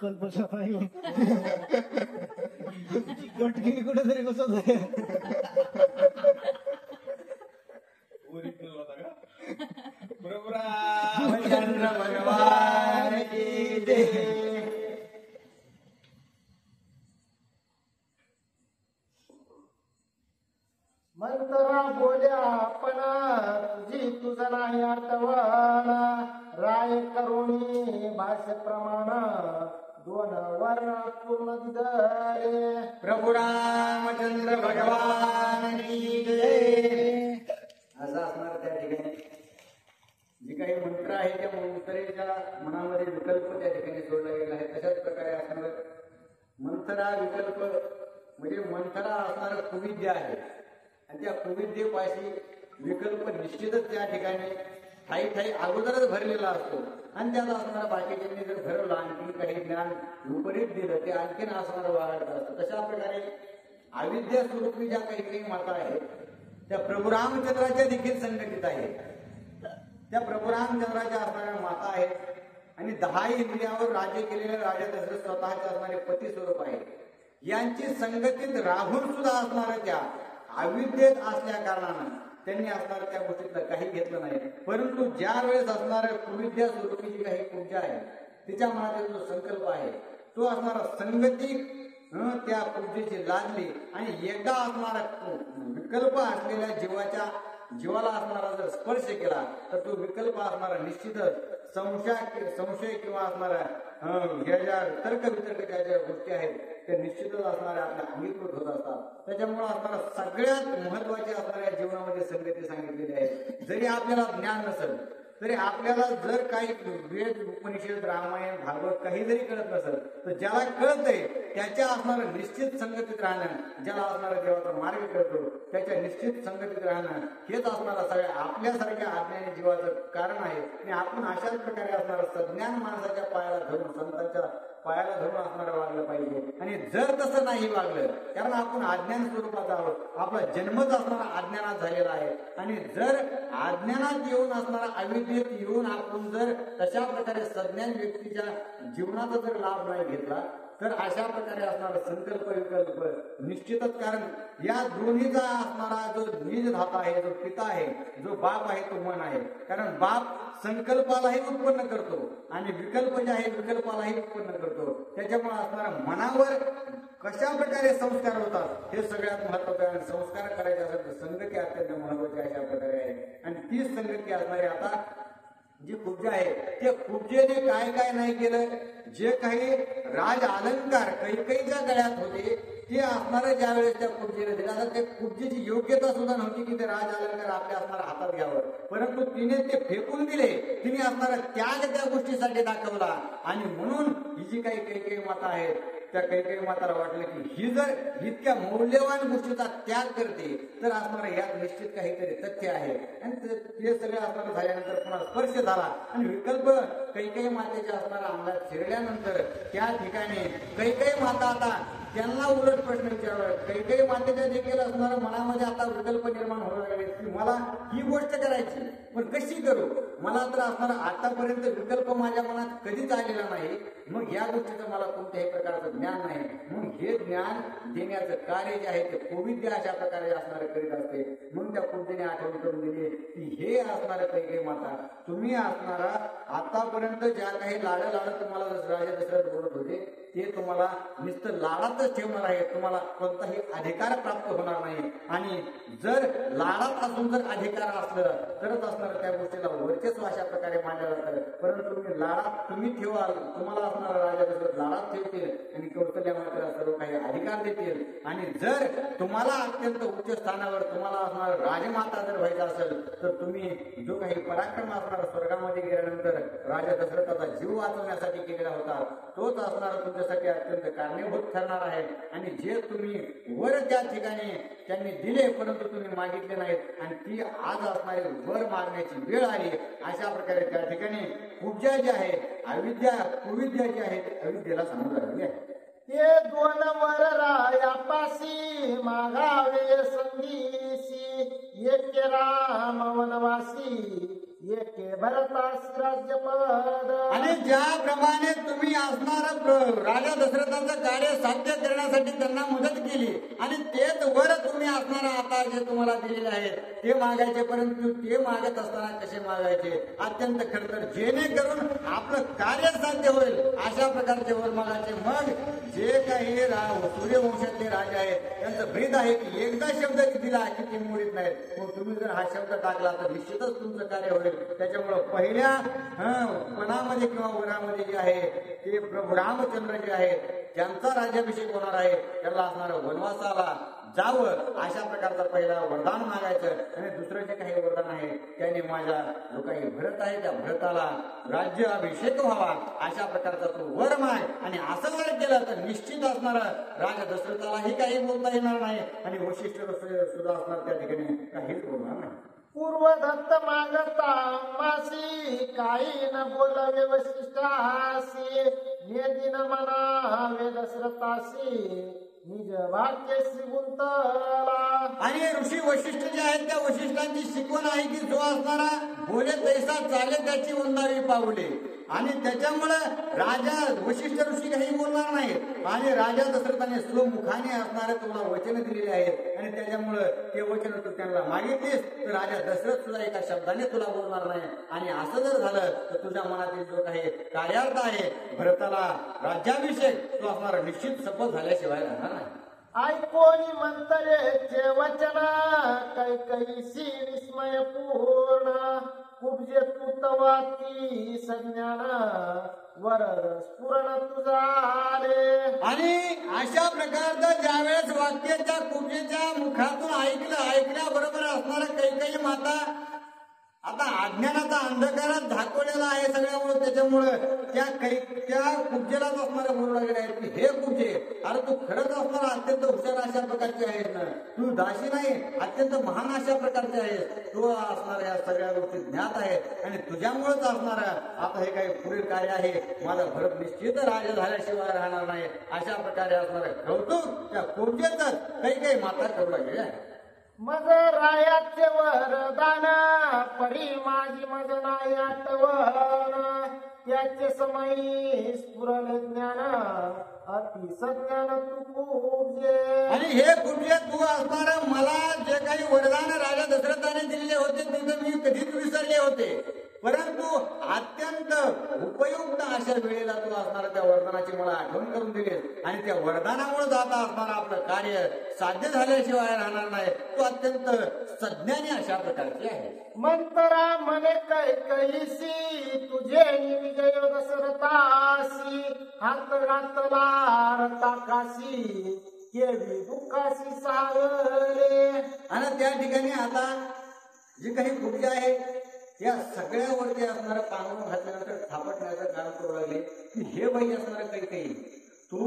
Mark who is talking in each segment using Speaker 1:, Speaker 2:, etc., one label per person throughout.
Speaker 1: कल्पसफाई कटकी कुठेतरी कसं
Speaker 2: चंद्र भगवान की जय.
Speaker 3: मंतरा बोल्या पण तुझी तुझा नाही आठवण राय करुणी भाषेप्रमाण दोन वर्ण पूर्ण दिदरे.
Speaker 2: प्रभू रामचंद्र भगवान की जय. असं असणार त्या ठिकाणी जे काही मंत्र आहे त्या मंत्रेच्या मनामध्ये विकल्प त्या ठिकाणी जोडला गेला आहे. तशाच प्रकारे असणार मंथरा विकल्प म्हणजे मंथरा असणार कुविद्या आहे आणि त्या कुविद्येपाशी विकल्प निश्चितच त्या ठिकाणी ठाई ठाई अगोदरच भरलेला असतो आणि त्याला असणारा बाकीच्यांनी जर भरवलं आणखी काही ज्ञान विपरीत दिलं ते आणखीन असणार वाढत असतं. तशा प्रकारे अविद्या स्वरूपी ज्या काही काही माता आहेत त्या प्रभू रामचंद्राच्या देखील संघटित आहेत. त्या प्रभू रामचंद्राच्या असणाऱ्या माता आहेत आणि 10 इंद्रियावर राज्य केलेले राजा दशरथ स्वतःचे असणारे पती स्वरूप आहेत. यांची संगतीत राहून सुद्धा असणाऱ्या त्या अविद्येत असल्या कारणानं त्यांनी असणार त्या गोष्टीतलं काही घेतलं नाही. परंतु ज्या वेळेस असणाऱ्या कुविद्या स्वरूपी जी काही पूजा आहे तिच्या मनातील जो संकल्प आहे तो असणारा संगती त्या पूजेची लादली आणि एकदा असणारा विकल्प असलेल्या जीवाला असणारा जर स्पर्श केला तर तो विकल्प असणारा निश्चितच संशय किंवा असणारा ह्या ज्या तर्कवितर्काच्या ज्या गोष्टी आहेत त्या निश्चितच असणाऱ्या आपल्या अंगीकृत होत असतात. त्याच्यामुळे असणारा सगळ्यात महत्वाची असणाऱ्या जीवनामध्ये संगती सांगितलेली आहे. जरी आपल्याला ज्ञान नसेल तरी आपल्याला जर काही वेद उपनिषद रामायण भागवत काही जरी कळत नसेल तर ज्याला कळत आहे त्याच्या असणारं निश्चित संगतीत राहणं, ज्याला असणारा देवाचा मार्ग कळतो त्याच्या निश्चित संगतीत राहणं हेच असणारा सगळ्या आपल्यासारख्या अज्ञानी जीवाचं कारण आहे. आणि आपण अशाच प्रकारे असणारा सज्ञान माणसाच्या पायाला धरून संतांच्या पायाला धरून असणारं वागलं पाहिजे. आणि जर तसं नाही वागलं कारण आपण अज्ञान स्वरूपात आहोत, आपला जन्मच असणारा अज्ञानात झालेला आहे आणि जर अज्ञानात येऊन असणारा अविद्येत येऊन आपण जर तशा प्रकारे सज्ञान व्यक्तीच्या जीवनाचा जर लाभ नाही घेतला तर अशा प्रकारे असणारा संकल्प विकल्प निश्चितच, कारण या दोन्हीचा असणारा जो निज धाता आहे, जो पिता आहे, जो बाप आहे तो मन आहे. कारण बाप संकल्पालाही उत्पन्न करतो आणि विकल्प जे आहे विकल्पालाही उत्पन्न करतो. त्याच्यामुळे असणारा मनावर कशा प्रकारे संस्कार होतात हे सगळ्यात महत्वाचं आहे. संस्कार करायचे असेल तर संगती अत्यंत महत्वाची अशा प्रकारे आहे. आणि तीच संगती असणारी आता जी पूजा आहे ते पूजेने काय काय नाही केलं, जे काही राज अलंकार कैकेयीच्या गळ्यात होते ते असणारे ज्या वेळेस त्या पूजेला दिला तर ते पूजेची योग्यता सुद्धा नव्हती की ते राज अलंकार आपल्या असणारा हातात घ्यावं, परंतु तिने ते फेकून दिले. तिने असणारा त्याग त्या गोष्टीसाठी दाखवला आणि म्हणून ही जी काही कैकेयी माता आहे त्या कैकेयी माताला वाटलं की ही जर इतक्या मौल्यवान गोष्टीचा त्याग करते तर असणारा यात निश्चित काहीतरी तथ्य आहे. आणि ते सगळे असणारं झाल्यानंतर पुन्हा स्पर्श झाला आणि विकल्प कैकेयी मातेच्या असणारा अंगात शिरल्यानंतर त्या ठिकाणी कैकेयी माता आता त्यांना उलट प्रश्न विचारला. कैकेयी मातेच्या देखील असणारा मनामध्ये आता विकल्प निर्माण होणार आहे की मला ही गोष्ट करायची पण कशी करू, मला तर असणारा आतापर्यंत विकल्प माझ्या मनात कधीच आलेला नाही, मग या गोष्टीचं मला कोणत्याही प्रकारचं ज्ञान नाही. मग हे ज्ञान देण्याचं कार्य जे आहे ते कुविद्या अशा प्रकारे असणारे करीत असते. म्हणून त्या कुविद्येने आठवण करून दिली की हे असणारं कैकेयी माता तुम्ही असणारा आतापर्यंत ज्या काही लाड तुम्हाला राजा दशरथ बोलत होते ते तुम्हाला नुसतं लाडातच ठेवणार आहे, तुम्हाला कोणताही अधिकार प्राप्त होणार नाही. आणि जर लाडात असून जर अधिकार असलं तरच असणार त्या गोष्टीला वर्चस्व अशा प्रकारे मानलं जातं. परंतु तुम्ही लाडात तुम्ही ठेवाल, तुम्हाला असणारा राजा दशरथ लाडात ठेवतील आणि कौशल्या मातेला सर्व काही अधिकार देतील. आणि जर तुम्हाला अत्यंत उच्च स्थानावर तुम्हाला असणार राजमाता जर व्हायचं असेल तर तुम्ही जो काही पराक्रम असणार स्वर्गामध्ये गेल्यानंतर राजा दशरथाचा जीव वाचवण्यासाठी केलेला होता तोच असणारा तुमच्यासाठी अत्यंत कारणीभूत ठरणार आहे. आणि जे तुम्ही वर त्या ठिकाणी त्यांनी दिले परंतु तुम्ही मागितले नाहीत आणि ती आज असणारी वर मागण्याची वेळ आली. अशा प्रकारे त्या ठिकाणी पूजा जी आहे अविद्या कुविद्या जी आहे अविद्येला समोर आलेली आहे.
Speaker 3: ते दोन वर रायापासी मागावे संधीसी एके राम वनवासी एके भरतासी राज्यपद.
Speaker 2: आणि ज्याप्रमाणे तुम्ही असणारा राजा दशरथाचं कार्य साध्य करण्यासाठी त्यांना मदत केली आणि तेच वर तुम्ही असणारा आता जे तुम्हाला दिलेले आहेत ते मागायचे, परंतु ते मागत असताना कसे मागायचे अत्यंत खडतर, जेणेकरून आपलं कार्य साध्य होईल अशा प्रकारचे वर मागायचे. मग जे काही सूर्यवंशातले राजे आहेत त्यांचं ब्रीद आहे की एकदा शब्द दिला की ते मोडीत नाहीत. मग तुम्ही जर हा शब्द टाकला तर निश्चितच तुमचं कार्य होईल. त्याच्यामुळं पहिल्या वनामध्ये किंवा वनामध्ये जे आहे ते प्रभू रामचंद्र जे आहेत त्यांचा राज्याभिषेक होणार आहे, त्यांना असणारं वनवासाला जावं अशा प्रकारचा पहिला वरदान मागायचं. आणि दुसरं जे काही वरदान आहे त्याने माझ्या जो काही भरत आहे त्या भरताला राज्य अभिषेक व्हावा अशा प्रकारचा तो वर माग. आणि असं जर केलं तर निश्चित असणारा राजा दशरथालाही काही बोलता येणार नाही आणि वशिष्ठ सुद्धा असणार त्या ठिकाणी काहीच बोलणार नाही.
Speaker 3: पूर्वदत्त मागता मासी काही न बोलावे वशिष्ठासी, नेदिन म्हणावे दशरथासी निज वाक्यसी गुंतला.
Speaker 2: आणि ऋषी वशिष्ठ जे आहेत त्या वशिष्ठांची शिकवण आहे की जो असणारा बोले तैसा चाले त्याची वंदावी पावले. आणि त्याच्यामुळे राजा वशिष्ठ ऋषी काही बोलणार नाहीत आणि राजा दशरथाने स्वमुखाने असणारे तुम्हाला वचन दिलेले आहेत आणि त्याच्यामुळे ते वचन तू त्यांना मागितलीस तर राजा दशरथ सुद्धा एका शब्दाने तुला बोलणार नाही. आणि असं जर झालं तर तुझ्या मनातील जो काही कार्यार्थ आहे भरताला राज्याभिषेक तो असणारा निश्चित सफल झाल्याशिवाय राहणार नाही.
Speaker 3: ऐकोनी मंतरेचे वचन कैकईसी विस्मय पूर्ण, कुब्जे तू तवा ती संज्ञान वरद स्फुरण तुझाले.
Speaker 2: आणि अशा प्रकारचं ज्यावेळेस वाक्याच्या कुब्जेच्या मुखातून ऐकल्याबरोबर असणारा कैकेयी माता आता अज्ञानाचा अंधकारात झाकवलेला आहे सगळ्यामुळे, त्याच्यामुळे त्या कुब्जेलाच असणारे बोलू लागले आहेत की हे कुब्जे, अरे तू खरंच असणारा अत्यंत हुशार अशा प्रकारचे आहेस ना, तू दाशी नाही अत्यंत महान अशा प्रकारचे आहेस, तू असणाऱ्या या सगळ्या गोष्टी ज्ञात आहेत आणि तुझ्यामुळेच असणारा आता हे काही पुढील कार्य आहे, माझा भरत निश्चित राजा झाल्याशिवाय राहणार नाही अशा प्रकारे असणारे कौतुक त्या कुब्जेतच काही माता करू लागले आहे.
Speaker 3: मग रायाचे वरदान परी माझी मज नाही आठवण, त्याचे समयी स्फुरले ज्ञान अति सज्ञान तू कुब्जे.
Speaker 2: आणि हे कुब्जे तू असणारा मला जे काही वरदान राजा दशरथाने दिलेले होते ते मी कधीच विसरले होते, परंतु अत्यंत उपयुक्त अशा वेळेला तू असणारा त्या वरदानाची मला आठवण करून दिली आणि त्या वरदानामुळे जाता असणारा आपलं कार्य साध्य झाल्याशिवाय राहणार नाही. तू अत्यंत सज्ञानी अशा प्रकारची आहे.
Speaker 3: मंतरा मने कैकईसी तुझे विजय दशरथासी, हात घातला रताकाशी केवी दुःखाशी सागले.
Speaker 2: आणि त्या ठिकाणी आता जे काही कुब्जे आहे या सगळ्यावरती असणारं पांघरून घातल्यानंतर थापटण्याचं काम करू लागले की हे बाई असणार काही तू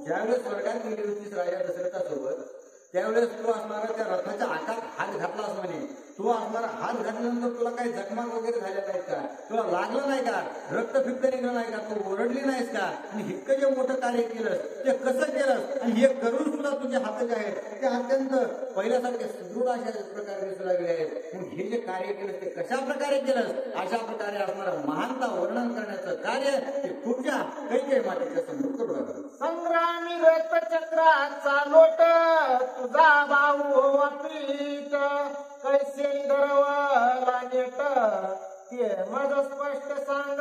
Speaker 2: ज्यावेळेस स्वर्गात गेली होतीस राजा दशरथासोबत त्यावेळेस तू असणारा त्या रथाच्या आकारात हात घातलास म्हणे, तू असणारा हात घातल्यानंतर तुला काही जखमा वगैरे झाल्या नाहीत का, तुला लागलं नाही का, रक्त फिक्त निघलं नाही का, तू ओरडली नाहीस का, आणि इतकं जे मोठं कार्य केलंस ते कसं केलंस आणि हे करून सुद्धा तुझे हात जे आहेत ते अत्यंत पहिल्यासारखे सुदृढ अशा प्रकारे दिसू लागले आहेत. मग हे जे कार्य केलंस ते कशा प्रकारे केलंस अशा प्रकारे असणारं महानता वर्णन करण्याचं कार्य ते खूपच्या काही मातेच्या समोर करू लागलं.
Speaker 3: संग्रामी रथचक्राचा लोट तुझा भाऊ वापीत, कैसे धरवला नेट ते मज स्पष्ट सांग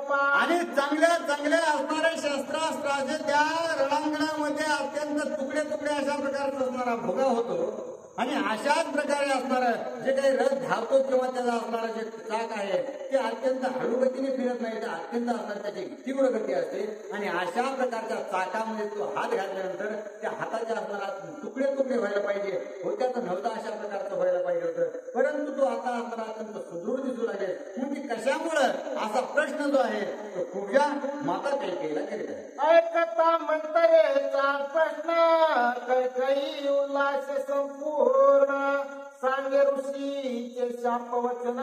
Speaker 3: पा.
Speaker 2: आणि चांगल्या चांगल्या असणाऱ्या शस्त्रास्त्राचे त्या रणांगणामध्ये अत्यंत तुकडे तुकडे अशा प्रकारचा असणारा भोगा होतो आणि अशाच प्रकारे असणारं जे काही रथ धावतो किंवा त्याचा असणारा जे चाक आहे ते अत्यंत हळूगतीने फिरत नाही, ते अत्यंत असणार त्याची तीव्र गती असते आणि अशा प्रकारच्या चाकामध्ये तो हात घातल्यानंतर त्या हाताच्या असणारा तुकडे तुकडे व्हायला पाहिजे होत्या तर नव्हता अशा प्रकारचं व्हायला पाहिजे होतं, परंतु तो आता असणारा अत्यंत सुदृढ दिसू लागेल. मग ती कशामुळं असा प्रश्न जो आहे तो खूपच्या माता कैकेयीला केलेला आहे.
Speaker 3: ऐकता मंतरेचा प्रश्न कैकई उल्हास संपूर्ण, सांगे ऋषीचे शापवचन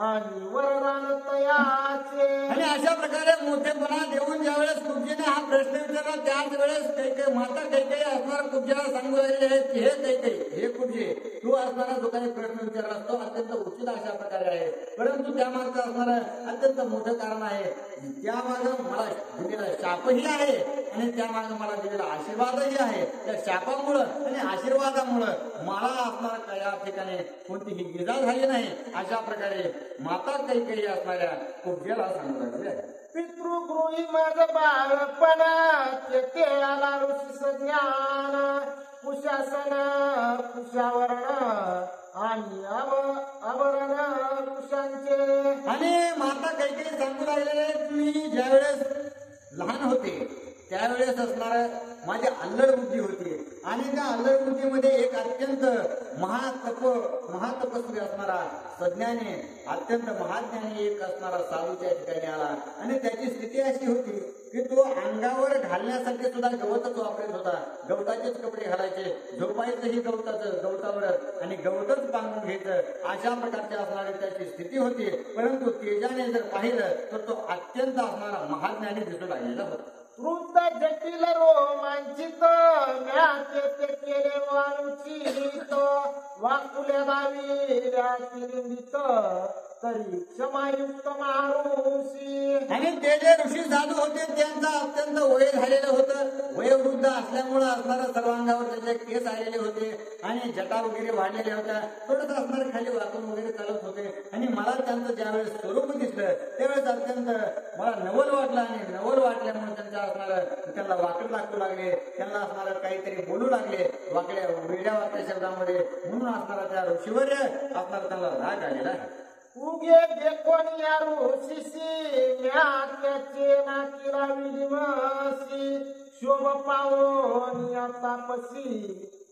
Speaker 3: आणि वरदान तयाचे.
Speaker 2: आणि अशा प्रकारे मोठेपणा देऊन ज्यावेळेस कुब्जेने हा प्रश्न विचारला त्याच वेळेस कैकेयी माता कैकेयी असणार कुब्जेला सांगू लागले आहेत की हे कैकेयी हे कुब्जे तू असणारा जो काही प्रश्न विचारला तो अत्यंत उचित अशा प्रकारे आहे, परंतु त्यामागचं असणारं अत्यंत मोठं कारण आहे. त्यामागं मला शापही आहे आणि त्यामागे मला दिलेला आशीर्वादही आहे. त्या शापामुळं आणि आशीर्वादामुळं मला असणारा या ठिकाणी कोणतीही इजा झाली नाही. अशा प्रकारे माता काही असणाऱ्या कुब्जेला सांगू लागले आहे.
Speaker 3: पितृगृही माझ बाळपण तेथे आला ऋषी संज्ञान कुशासन कुशावरण आणि आवरण कुशांचे.
Speaker 2: आणि माता काही सांगू लागलेले मी ज्यावेळेस लहान होते त्यावेळेस असणार माझी अल्लड बुद्धी होती आणि त्या अल्लड बुद्धीमध्ये एक अत्यंत महातपस्वी असणारा सज्ञाने अत्यंत महाज्ञानी एक असणारा साधू त्या ठिकाणी आला आणि त्याची स्थिती अशी होती की तो अंगावर घालण्यासाठी सुद्धा गवतच वापरत होता. गवताचेच कपडे घालायचे, झोपायचंही गवतावरच आणि गवतच बांधून घ्यायचं अशा प्रकारची असणारी त्याची स्थिती होती. परंतु तेजाने जर पाहिलं तर तो अत्यंत असणारा महाज्ञानी दिसू लागलेला होता.
Speaker 3: वृद्ध जटिल रोमांचित म्याचे केले वानुचित वाकुल्या दाविल्या किरिंदित तरी क्षमायुक्त मारुषी.
Speaker 2: आणि ते जे ऋषी साधू होते त्यांचं अत्यंत वय झालेलं होतं. वयोवृद्ध असल्यामुळं असणारं सर्वांगावर त्याचे केस आलेले होते आणि जटा वगैरे वाढलेल्या होत्या. थोडंसं असणार खाली वाकून वगैरे चालत होते आणि मला त्यांचं ज्यावेळेस स्वरूप दिसलं त्यावेळेस अत्यंत मला नवल वाटलं आणि नवल वाटल्यामुळे त्यांच्या असणारं त्यांना वाकड लागू लागले, त्यांना असणारं काहीतरी बोलू लागले वाकड्या वेड्या वाकड्या शब्दामध्ये. म्हणून असणारा त्या ऋषीवर असणारा त्यांना राग आलेला आहे.
Speaker 3: उगे देखोन या ऋषीशी म्याचे नाकीला विलिमसी शोभ पावून या तापसी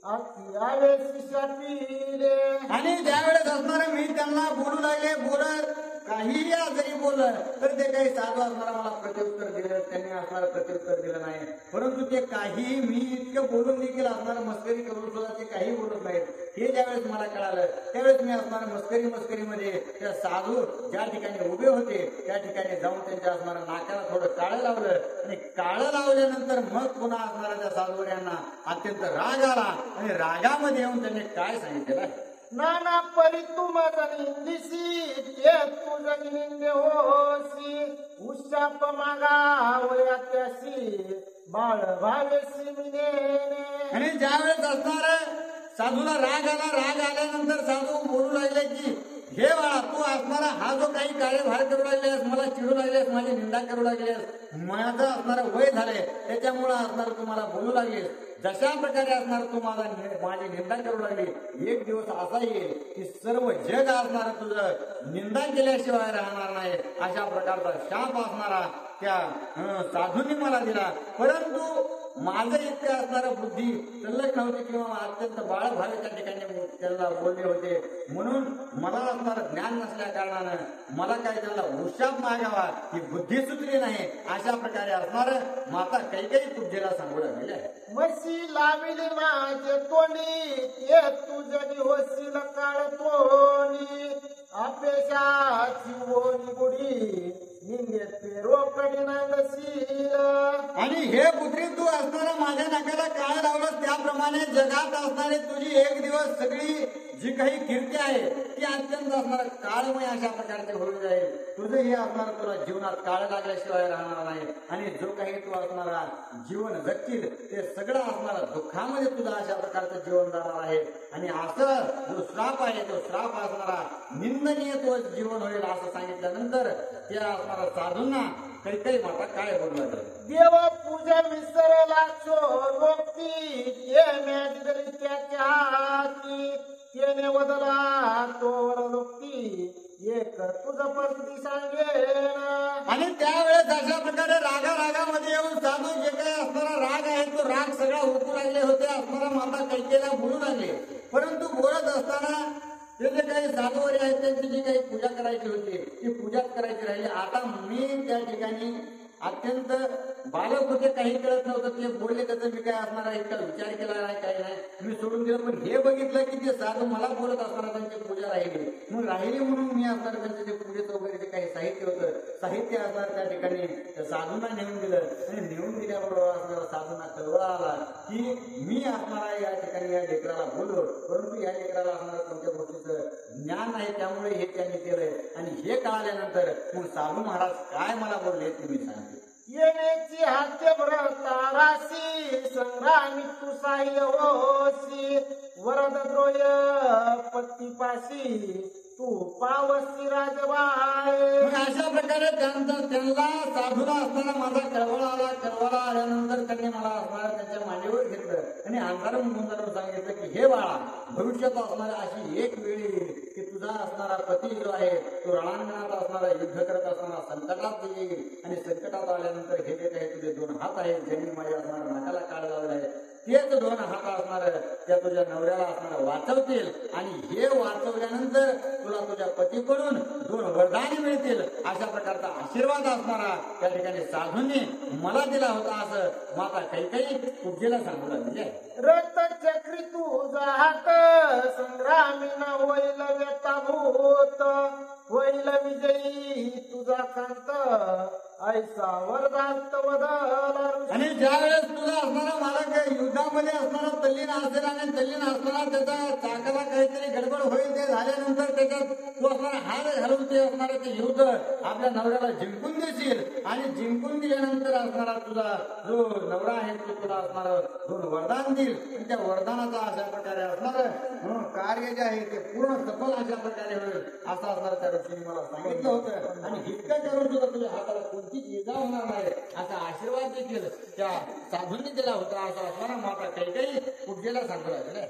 Speaker 3: अति आले शिशापिले.
Speaker 2: आणि ज्यावेळेस असणार मी त्यांना बोलू लागले बोलत काहीही जरी बोललं तर ते काही साधू असणारा मला प्रत्युत्तर दिलं, त्यांनी असणारं प्रत्युत्तर दिलं नाही. परंतु ते काही मी इतकं बोलून देखील असणारं मस्करी करून सुद्धा ते काही बोलत नाहीत. हे ज्यावेळेस मला कळालं त्यावेळेस मी असणारं मस्करीमध्ये त्या साधू ज्या ठिकाणी उभे होते त्या ठिकाणी जाऊन त्यांच्या असणाऱ्या नाकाला थोडं काळं लावलं आणि काळं लावल्यानंतर मग पुन्हा असणाऱ्या त्या साधूवर यांना अत्यंत राग आला आणि रागामध्ये येऊन त्यांनी काय सांगितलेलं
Speaker 3: नाना परी तू माझा निंदिसी ते तुझ निंदे होसी उशाप मागावया त्याशी बाळ भावेसी मिनेने.
Speaker 2: आणि ज्यावेळेस असणार साधूला राग आल्यानंतर साधू बोलू लागले की हे बाळा तू असणारा हा जो काही कार्यभार करू लागलेस, मला चिडू लागलेस, माझी निंदा करू लागलेस, माझं असणारं वय झालंय त्याच्यामुळं असणार तू मला बोलू लागलीस. जशा प्रकारे असणार तू माझी निंदा करू लागली, एक दिवस असा येईल की सर्व जग असणार तुझं निंदा केल्याशिवाय राहणार नाही. अशा प्रकारचा शाप असणारा त्या साधूंनी मला दिला. परंतु माझं इतकं असणारं बुद्धी तल्लख नव्हती किंवा अत्यंत बाळभावे त्या ठिकाणी त्यांना बोलले होते. म्हणून मला असणारं ज्ञान नसल्या कारणानं मला काय त्यांना उशाप मागावा ही बुद्धी सुचली नाही. अशा प्रकारे असणारं माता काही कुब्जेला सांगू लागलेले आहे.
Speaker 3: मशी लाविली माझे तोंडी ते तुझी होशील काळ तोंडी अपेक्षाची ओनी बुडी निंगे रोकडी नांदशील.
Speaker 2: आणि हे पुत्री तू असणारा माझ्या नाकाला काळ लावलं त्याप्रमाणे जगात असणारी तुझी एक दिवस सगळी जी काही कीर्ती आहे ती अत्यंत असणार काळमय अशा प्रकारचे होऊन जाईल. तुझं हे असणार तुला जीवनात काळ लागल्याशिवाय राहणार नाही आणि जो काही तू असणारा जीवन जगतील ते सगळं असणारा दुःखामध्ये तुझं अशा प्रकारचं जीवन जाणार आहे. आणि असं जो श्राप आहे तो श्राप असणारा निंदनीय तो जीवन होईल असं सांगितल्यानंतर त्या असणारा साधूंना काही माता काय बोलू लागले.
Speaker 3: देव पूजा विसरला लोकती ते मॅच त्याच्या हाती त्याने वदला तोवर लोकती एक तुझं पत्नी सांगेन.
Speaker 2: आणि त्यावेळेस अशा प्रकारे रागामध्ये येऊन साधू जे काही असणारा राग आहे तो राग सगळा हुकू लागले होते. असणारा माता कैकेला बोलू लागले. परंतु बोलत असताना ते जे काही साधूवारी आहेत त्यांची जी काही पूजा करायची होती ती पूजाच करायची राहिली. आता मी त्या ठिकाणी अत्यंत बालक होते, काही कळत नव्हतं. ते बोलले त्याचा मी काय असणार आहे इतका विचार केला नाही, काही नाही, मी सोडून दिलं. पण हे बघितलं की ते साधू मला बोलत असताना त्यांची पूजा राहिली. मग राहिली म्हणून मी असणार त्यांचं जे पूजेचं वगैरे जे काही साहित्य होतं साहित्य असणार त्या ठिकाणी त्या साधूंना नेऊन दिलं. आणि नेऊन दिल्याबरोबर असणारा साधूंना कळवळा आला की मी असणारा या ठिकाणी या लेकराला बोललो, परंतु या लेकराला असणारं कोणत्या गोष्टीचं ज्ञान नाही त्यामुळे हे त्यांनी केलंय. आणि हे कळाल्यानंतर मग साधू महाराज काय मला बोलले ते मी सांगते.
Speaker 3: येण्याची सत्यव्रतारासी संग्रामी तू साह्य होसी वरदद्रोय पत्तीपाशी तू पावसी राजबाय.
Speaker 2: मग अशा प्रकारे त्यांना साधूला असताना माझा कळवळा आल्यानंतर त्यांनी मला असणारा त्यांच्या मांडीवर घेतलं आणि अंधारून मुंजारून सांगितलं की हे बाळा, भविष्यात असणारी अशी एक वेळ येईल की तुझा असणारा पती जो आहे तो रणांगणात असणारा युद्ध करत असताना संकटात येईल आणि संकटात आल्यानंतर हे जे काही तुझे दोन हात आहेत ज्यांनी माझ्या असणाऱ्या नाकाला काळ लावला आहे तेच दोन हात असणार त्या तुझ्या नवऱ्याला असणार वाचवतील आणि हे वाचवल्यानंतर तुला तुझ्या पतीकडून दोन वरदाने मिळतील अशा प्रकारचा आशीर्वाद असणारा त्या ठिकाणी साधूंनी मला दिला होता असं माता कैकेयी कुब्जेला सांगू लागली.
Speaker 3: रथ चक्री तुझा हात संग्रामी न होईल व्यताभूत होईल विजयी तुझा कांत ऐसा वरदांत वदला.
Speaker 2: आणि ज्यावेळेस तुझा असणारा मालक युद्धामध्ये असणारा तल्लीन असेल आणि तल्लीन असणारा त्याच्या चाकाला काहीतरी गडबड होईल ते झाल्यानंतर त्याच्यात तू असणारा हात घालून ते असणारे ते युद्ध आपल्या नवऱ्याला जिंकून देशील आणि जिंकून दिल्यानंतर असणारा तुझा जो नवरा आहे तो तुला असणार दोन वरदान देईल आणि त्या वरदानाचा अशा प्रकारे असणार कार्य जे आहे ते पूर्ण सफल अशा प्रकारे होईल असं असणार त्या ऋषीने मला सांगितलं होतं. आणि इतकं करून सुद्धा तुझ्या हाताला कोणतीच इजा होणार नाही असा आशीर्वाद देखील त्या साधूंनी दिला होता असं असणारा माता कैकेयी कुब्जेला सांगू लागले.